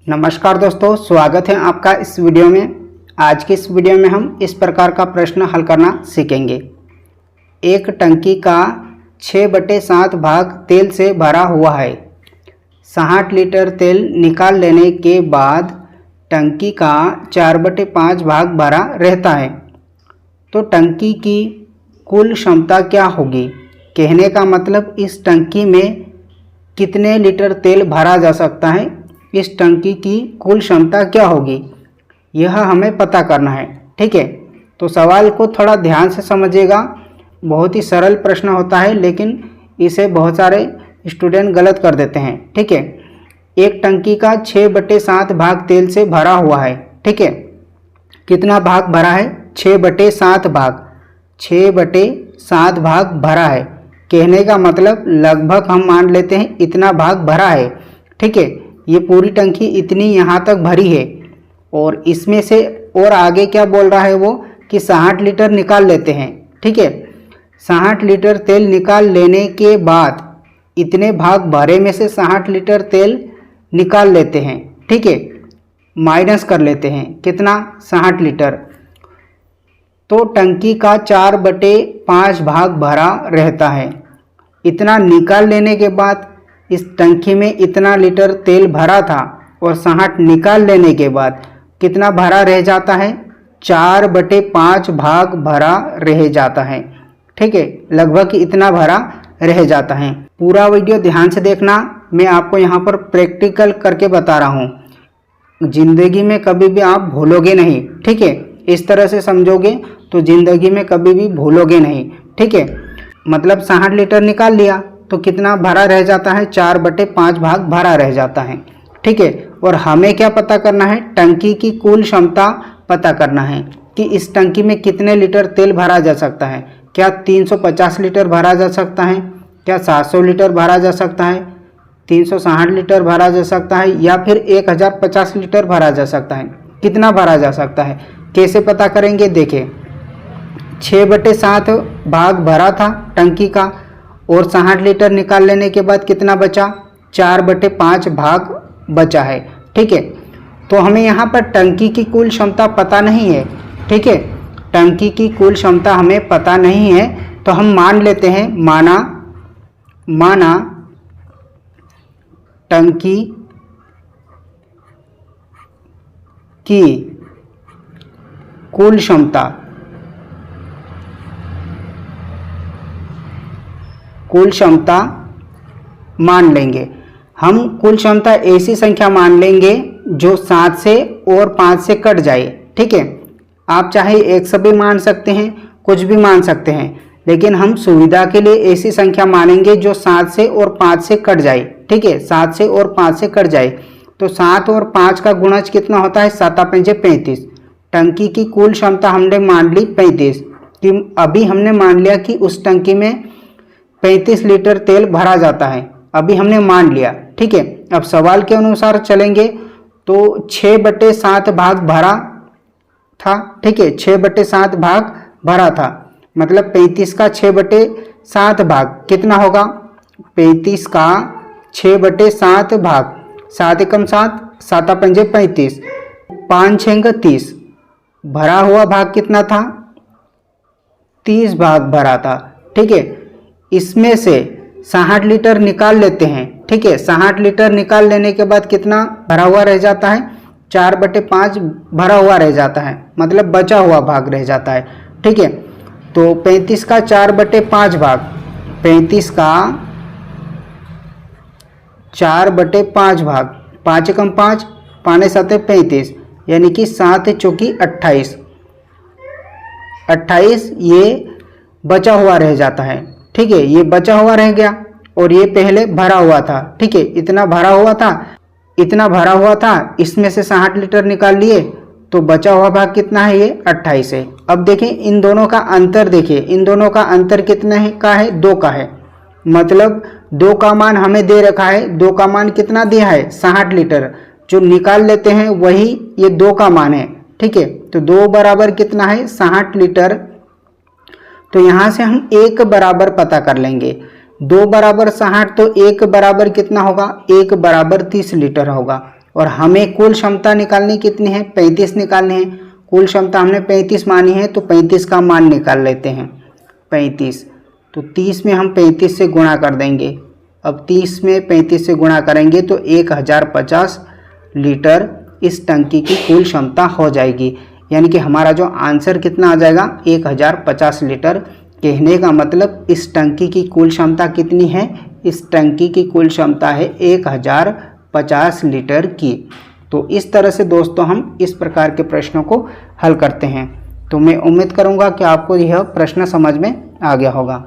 नमस्कार दोस्तों, स्वागत है आपका इस वीडियो में। आज की इस वीडियो में हम इस प्रकार का प्रश्न हल करना सीखेंगे। एक टंकी का 6/7 भाग तेल से भरा हुआ है। 60 लीटर तेल निकाल लेने के बाद टंकी का 4/5 भाग भरा रहता है, तो टंकी की कुल क्षमता क्या होगी? कहने का मतलब इस टंकी में कितने लीटर तेल भरा जा सकता है, इस टंकी की कुल क्षमता क्या होगी, यह हमें पता करना है। ठीक है, तो सवाल को थोड़ा ध्यान से समझिएगा। बहुत ही सरल प्रश्न होता है, लेकिन इसे बहुत सारे स्टूडेंट गलत कर देते हैं। ठीक है, एक टंकी का 6/7 भाग तेल से भरा हुआ है। ठीक है, कितना भाग भरा है? 6/7 भाग। 6/7 भाग भरा है, कहने का मतलब लगभग हम मान लेते हैं इतना भाग भरा है। ठीक है, ये पूरी टंकी इतनी यहाँ तक भरी है, और इसमें से और आगे क्या बोल रहा है वो कि 60 लीटर निकाल लेते हैं। ठीक है, 60 लीटर तेल निकाल लेने के बाद इतने भाग भरे में से 60 लीटर तेल निकाल लेते हैं। ठीक है, माइनस कर लेते हैं कितना? 60 लीटर। तो टंकी का 4/5 भाग भरा रहता है। इतना निकाल लेने के बाद इस टंकी में इतना लीटर तेल भरा था, और 60 निकाल लेने के बाद कितना भरा रह जाता है? 4/5 भाग भरा रह जाता है। ठीक है, लगभग इतना भरा रह जाता है। पूरा वीडियो ध्यान से देखना, मैं आपको यहाँ पर प्रैक्टिकल करके बता रहा हूँ। जिंदगी में कभी भी आप भूलोगे नहीं। ठीक है, इस तरह से समझोगे तो जिंदगी में कभी भी भूलोगे नहीं। ठीक है, मतलब 60 लीटर निकाल लिया तो कितना भरा रह जाता है? 4/5 भाग भरा रह जाता है। ठीक है, और हमें क्या पता करना है? टंकी की कुल क्षमता पता करना है कि इस टंकी में कितने लीटर तेल भरा जा सकता है। क्या 350 लीटर भरा जा सकता है? क्या 700 लीटर भरा जा सकता है? 360 लीटर भरा जा सकता है? या फिर 1050 लीटर भरा जा सकता है? कितना भरा जा सकता है? कैसे पता करेंगे? देखिए, 6/7 भाग भरा था टंकी का, और 60 लीटर निकाल लेने के बाद कितना बचा? 4/5 भाग बचा है। ठीक है, तो हमें यहाँ पर टंकी की कुल क्षमता पता नहीं है। ठीक है, टंकी की कुल क्षमता हमें पता नहीं है, तो हम मान लेते हैं, माना टंकी की कुल क्षमता मान लेंगे। हम कुल क्षमता ऐसी संख्या मान लेंगे जो 7 से और 5 से कट जाए। ठीक है, आप चाहे 100 भी मान सकते हैं, कुछ भी मान सकते हैं, लेकिन हम सुविधा के लिए ऐसी संख्या मानेंगे जो 7 से और 5 से कट जाए। ठीक है, 7 से और 5 से कट जाए, तो 7 और 5 का गुणज कितना होता है? 7×5 = 35। टंकी की कुल क्षमता हमने मान ली 35, कि अभी हमने मान लिया कि उस टंकी में 35 लीटर तेल भरा जाता है, अभी हमने मान लिया। ठीक है, अब सवाल के अनुसार चलेंगे तो 6/7 भाग भरा था। ठीक है, 6/7 भाग भरा था, मतलब 35 का 6/7 भाग कितना होगा? 35 का 6/7 भाग, 7 एकम 7, 7×5 = 35, 5×6 = 30। भरा हुआ भाग कितना था? 30 भाग भरा था। ठीक है, इसमें से 60 लीटर निकाल लेते हैं। ठीक है, 60 लीटर निकाल लेने के बाद कितना भरा हुआ रह जाता है? 4/5 भरा हुआ रह जाता है, मतलब बचा हुआ भाग रह जाता है। ठीक है, तो 35 का 4/5 भाग, 35 का 4/5 भाग, 5×1 = 5, 5×7 = 35, यानी कि 7×4 = 28। 28 ये बचा हुआ रह जाता है। ठीक है, ये बचा हुआ रह गया, और ये पहले भरा हुआ था। ठीक है, इतना भरा हुआ था, इसमें से 60 लीटर निकाल लिए, तो बचा हुआ भाग कितना है? ये 28 है। अब देखें इन दोनों का अंतर, देखिए इन दोनों का अंतर कितना है का है? 2 का है। मतलब 2 का मान हमें दे रखा है। 2 का मान कितना दिया है? 60 लीटर। जो निकाल लेते हैं वही ये 2 का मान है। ठीक है, तो 2 बराबर कितना है? 60 लीटर। तो यहाँ से हम 1 बराबर पता कर लेंगे। 2 बराबर 60, तो 1 बराबर कितना होगा? 1 बराबर 30 लीटर होगा। और हमें कुल क्षमता निकालनी कितनी है, 35 निकालनी है। कुल क्षमता हमने 35 मानी है तो 35 का मान निकाल लेते हैं। 35 तो 30 में हम 35 से गुणा कर देंगे। अब 30 में 35 से गुणा करेंगे तो 1050 लीटर इस टंकी की कुल क्षमता हो जाएगी। यानी कि हमारा जो आंसर कितना आ जाएगा, 1050 लीटर। कहने का मतलब इस टंकी की कुल क्षमता कितनी है, इस टंकी की कुल क्षमता है 1050 लीटर की। तो इस तरह से दोस्तों हम इस प्रकार के प्रश्नों को हल करते हैं। तो मैं उम्मीद करूंगा कि आपको यह प्रश्न समझ में आ गया होगा।